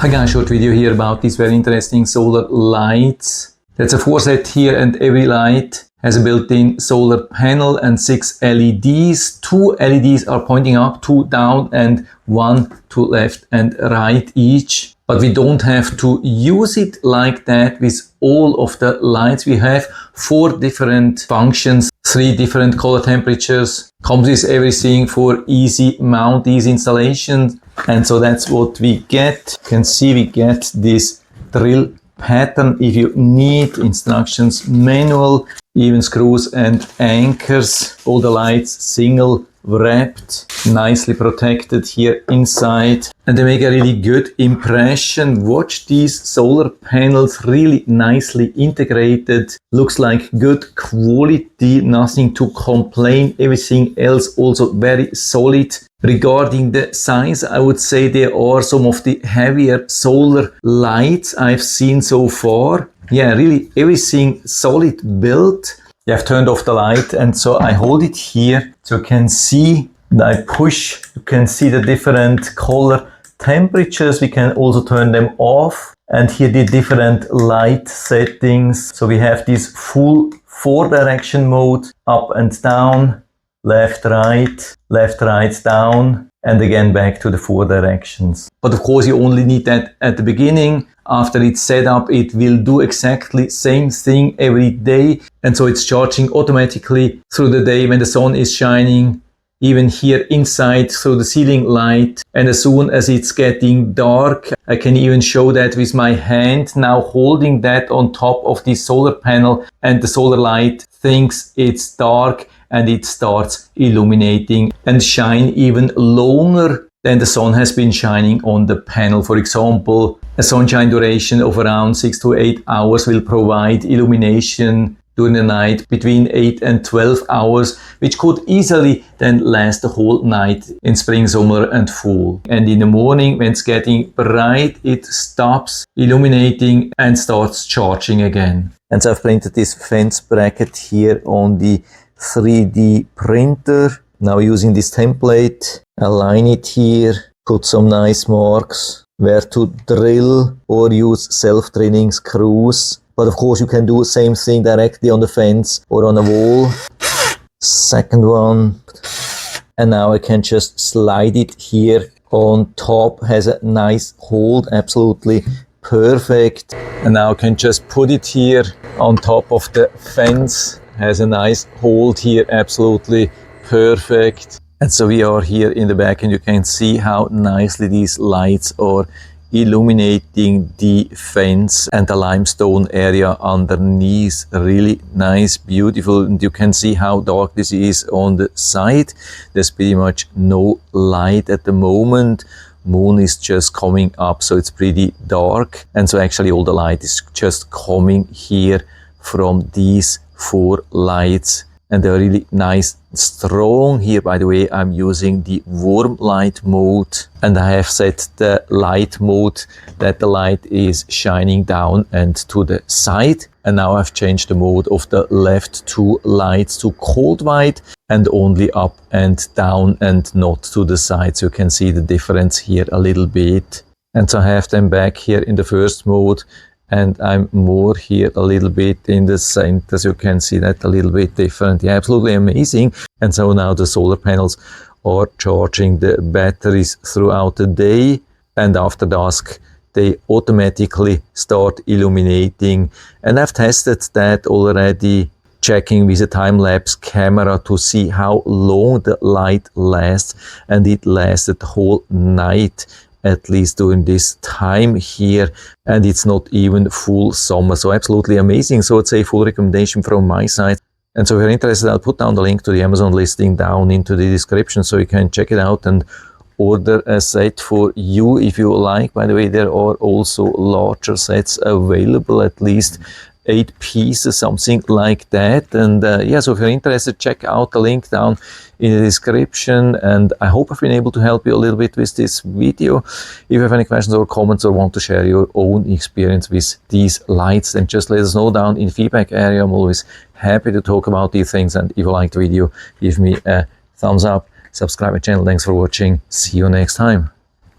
Hi guys, short video here about these very interesting solar lights. That's a 4 set here, and every light has a built-in solar panel and 6 LEDs. 2 LEDs are pointing up, 2 down and 1 to left and right each. But we don't have to use it like that with all of the lights. We have 4 different functions, 3 different color temperatures. Comes with everything for easy mount, easy installation. And so that's what we get. You can see we get this drill pattern. If you need instructions, manual, even screws and anchors. All the lights single wrapped, nicely protected here inside, and they make a really good impression. Watch these solar panels, really nicely integrated. Looks like good quality, nothing to complain. Everything else also very solid. Regarding the size, I would say there are some of the heavier solar lights I've seen so far. Yeah, really everything solid built. I've turned off the light, and so I hold it here so you can see that I push. You can see the different color temperatures. We can also turn them off, and here the different light settings. So we have this full 4-direction mode, up and down, left, right, down, and again back to the 4 directions. But of course you only need that at the beginning. After it's set up, it will do exactly same thing every day. And so it's charging automatically through the day when the sun is shining, even here inside through the ceiling light. And as soon as it's getting dark, I can even show that with my hand, now holding that on top of this solar panel, and the solar light thinks it's dark and it starts illuminating and shine even longer than the sun has been shining on the panel. For example, a sunshine duration of around 6 to 8 hours will provide illumination during the night between 8 and 12 hours, which could easily then last the whole night in spring, summer and fall. And in the morning, when it's getting bright, it stops illuminating and starts charging again. And so I've printed this fence bracket here on the 3D printer. Now using this template, align it here, put some nice marks where to drill or use self-drilling screws. But of course you can do the same thing directly on the fence or on a wall. Second one. And now I can just slide it here on top. Has a nice hold, absolutely perfect. And now I can just put it here on top of the fence. Has a nice hold here, absolutely perfect. And so we are here in the back, and you can see how nicely these lights are illuminating the fence and the limestone area underneath. Really nice, beautiful, and you can see how dark this is on the side. There's pretty much no light at the moment. Moon is just coming up, so it's pretty dark, and so actually all the light is just coming here from these 4 lights, and they're really nice, strong. Here, by the way, I'm using the warm light mode, and I have set the light mode that the light is shining down and to the side. And now I've changed the mode of the left 2 lights to cold white and only up and down and not to the side. So you can see the difference here a little bit. And so I have them back here in the first mode, and I'm more here a little bit in the center, so you can see that a little bit different. Yeah, absolutely amazing. And so now the solar panels are charging the batteries throughout the day, and after dusk they automatically start illuminating. And I've tested that already, checking with a time-lapse camera to see how long the light lasts, and it lasted the whole night, at least during this time here, and it's not even full summer. So absolutely amazing. So it's a full recommendation from my side. And so if you're interested, I'll put down the link to the Amazon listing down into the description so you can check it out and order a set for you if you like. By the way, there are also larger sets available, at least 8 pieces, something like that. And yeah, so if you're interested, check out the link down in the description, and I hope I've been able to help you a little bit with this video. If you have any questions or comments or want to share your own experience with these lights, then just let us know down in the feedback area. I'm always happy to talk about these things, and if you like the video, give me a thumbs up, subscribe my channel. Thanks for watching. See you next time.